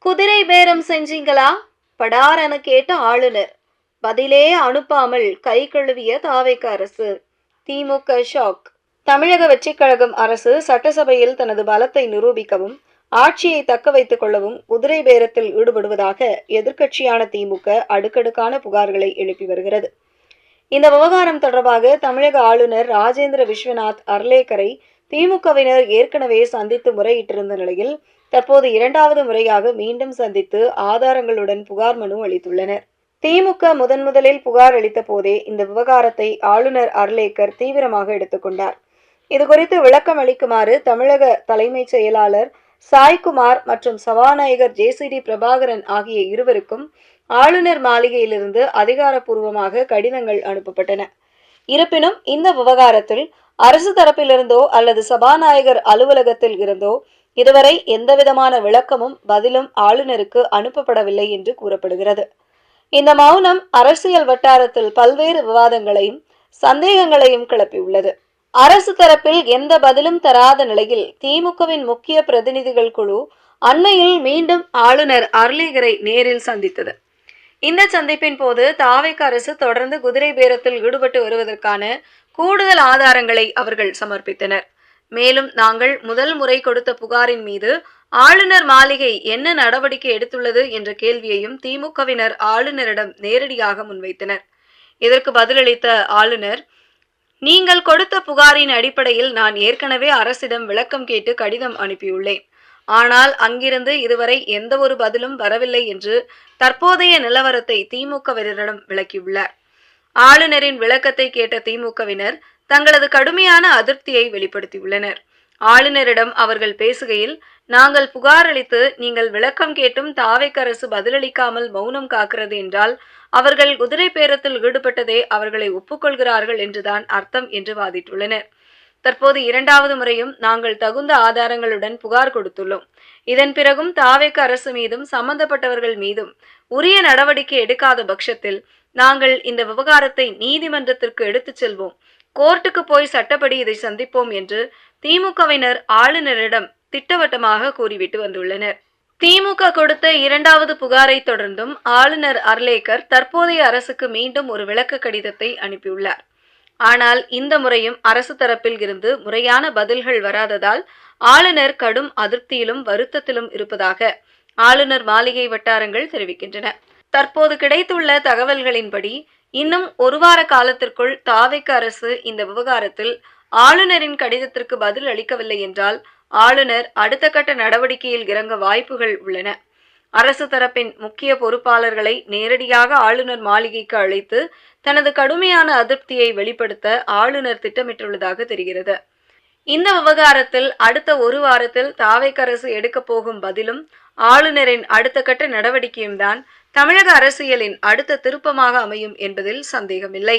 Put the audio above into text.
குதிரை பேரம் செஞ்சீங்களா? படாரென கேட்ட ஆளுநர். பதிலே அனுப்பாமல் கை கழுவிய தாவேக அரசு. திமுக ஷாக். தமிழக வெற்றிக் கழகம் அரசு சட்டசபையில் தனது பலத்தை நிரூபிக்கவும் ஆட்சியை தக்க வைத்துக் கொள்ளவும் குதிரை பேரத்தில் ஈடுபடுவதாக எதிர்க்கட்சியான திமுக அடுக்கடுக்கான புகார்களை எழுப்பி வருகிறது. இந்த விவகாரம் தொடர்பாக தமிழக ஆளுநர் ராஜேந்திர விஸ்வநாத் அர்லேக்கரை திமுகவினர் ஏற்கனவே சந்தித்து முறையிட்டிருந்த நிலையில் தற்போது இரண்டாவது முறையாக மீண்டும் சந்தித்து ஆதாரங்களுடன் புகார் மனு அளித்துள்ளனர். திமுக முதலில் புகார் அளித்த போதே இந்த விவகாரத்தை ஆளுநர் அர்லேக்கர் தீவிரமாக எடுத்துக்கொண்டார். இதுகுறித்து விளக்கம் அளிக்குமாறு தமிழக தலைமைச் செயலாளர் சாய்குமார் மற்றும் சபாநாயகர் ஜேசிடி பிரபாகரன் ஆகிய இருவருக்கும் ஆளுநர் மாளிகையிலிருந்து அதிகாரப்பூர்வமாக கடிதங்கள் அனுப்பப்பட்டன. இருப்பினும் இந்த விவகாரத்தில் அரசு தரப்பிலிருந்தோ அல்லது சபாநாயகர் அலுவலகத்தில் இருந்தோ இதுவரை எந்தவிதமான விளக்கமும் பதிலும் ஆளுநருக்கு அனுப்பப்படவில்லை என்று கூறப்படுகிறது. இந்த மௌனம் அரசியல் வட்டாரத்தில் பல்வேறு விவாதங்களையும் சந்தேகங்களையும் கிளப்பியுள்ளது. அரசு தரப்பில் எந்த பதிலும் தராத நிலையில் திமுகவின் முக்கிய பிரதிநிதிகள் குழு அண்மையில் மீண்டும் ஆளுநர் அர்லேக்கரை நேரில் சந்தித்தது. இந்த சந்திப்பின் போது தாவேக அரசு தொடர்ந்து குதிரை பேரத்தில் ஈடுபட்டு வருவதற்கான கூடுதல் ஆதாரங்களை அவர்கள் சமர்ப்பித்தனர். மேலும் நாங்கள் முதல் முறை கொடுத்த புகாரின் மீது ஆளுநர் மாளிகை என்ன நடவடிக்கை எடுத்துள்ளது என்ற கேள்வியையும் திமுகவினர் ஆளுநரிடம் நேரடியாக முன்வைத்தனர். இதற்கு பதிலளித்த ஆளுநர், நீங்கள் கொடுத்த புகாரின் அடிப்படையில் நான் ஏற்கனவே அரசிடம் விளக்கம் கேட்டு கடிதம் அனுப்பியுள்ளேன். ஆனால் அங்கிருந்து இதுவரை எந்த ஒரு பதிலும் வரவில்லை என்று தற்போதைய நிலவரத்தை திமுகவினரிடம் விளக்கியுள்ளார். ஆளுநரின் விளக்கத்தை கேட்ட திமுகவினர் தங்களது கடுமையான அதிருப்தியை வெளிப்படுத்தியுள்ளனர். ஆளுநரிடம் அவர்கள் பேசுகையில், நாங்கள் புகார் அளித்து நீங்கள் விளக்கம் கேட்டும் தாவேக அரசு பதிலளிக்காமல் மௌனம் காக்கிறது என்றால் அவர்கள் குதிரை பேரத்தில் ஈடுபட்டதே அவர்களை ஒப்புக்கொள்கிறார்கள் என்றுதான் அர்த்தம் என்று வாதிட்டுள்ளனர். தற்போது இரண்டாவது முறையும் நாங்கள் தகுந்த ஆதாரங்களுடன் புகார் கொடுத்துள்ளோம். இதன் பிறகும் தாவேக அரசு மீதும் சம்பந்தப்பட்டவர்கள் மீதும் உரிய நடவடிக்கை எடுக்காத பட்சத்தில் நாங்கள் இந்த விவகாரத்தை நீதிமன்றத்திற்கு எடுத்துச் செல்வோம், கோர்ட்டுக்கு போய் சட்டப்படி இதை சந்திப்போம் என்று திமுகவினர் ஆளுநரிடம் திட்டவட்டமாக கூறிவிட்டு வந்துள்ளனர். திமுக கொடுத்த இரண்டாவது புகாரை தொடர்ந்தும் ஆளுநர் அர்லேக்கர் தற்போதைய அரசுக்கு மீண்டும் ஒரு விளக்க கடிதத்தை அனுப்பியுள்ளார். ஆனால் இந்த முறையும் அரசு தரப்பில் இருந்து முறையான பதில்கள் வராததால் ஆளுநர் கடும் அதிருப்தியிலும் வருத்தத்திலும் இருப்பதாக ஆளுநர் மாளிகை வட்டாரங்கள் தெரிவிக்கின்றன. தற்போது கிடைத்துள்ள தகவல்களின்படி இன்னும் ஒரு வார காலத்திற்குள் தாவேக அரசு இந்த விவகாரத்தில் ஆளுநரின் கடிதத்திற்கு பதில் அளிக்கவில்லை என்றால் ஆளுநர் அடுத்த கட்ட நடவடிக்கையில் இறங்க வாய்ப்புகள் உள்ளன. அரசு தரப்பின் முக்கிய பொறுப்பாளர்களை நேரடியாக ஆளுநர் மாளிகைக்கு அழைத்து தனது கடுமையான அதிருப்தியை வெளிப்படுத்த ஆளுநர் திட்டமிட்டுள்ளதாக தெரிகிறது. இந்த விவகாரத்தில் அடுத்த ஒரு வாரத்தில் தாவேக அரசு எடுக்கப் போகும் பதிலும் ஆளுநரின் அடுத்த கட்ட நடவடிக்கையும் தான் தமிழக அரசியலின் அடுத்த திருப்பமாக அமையும் என்பதில் சந்தேகமில்லை.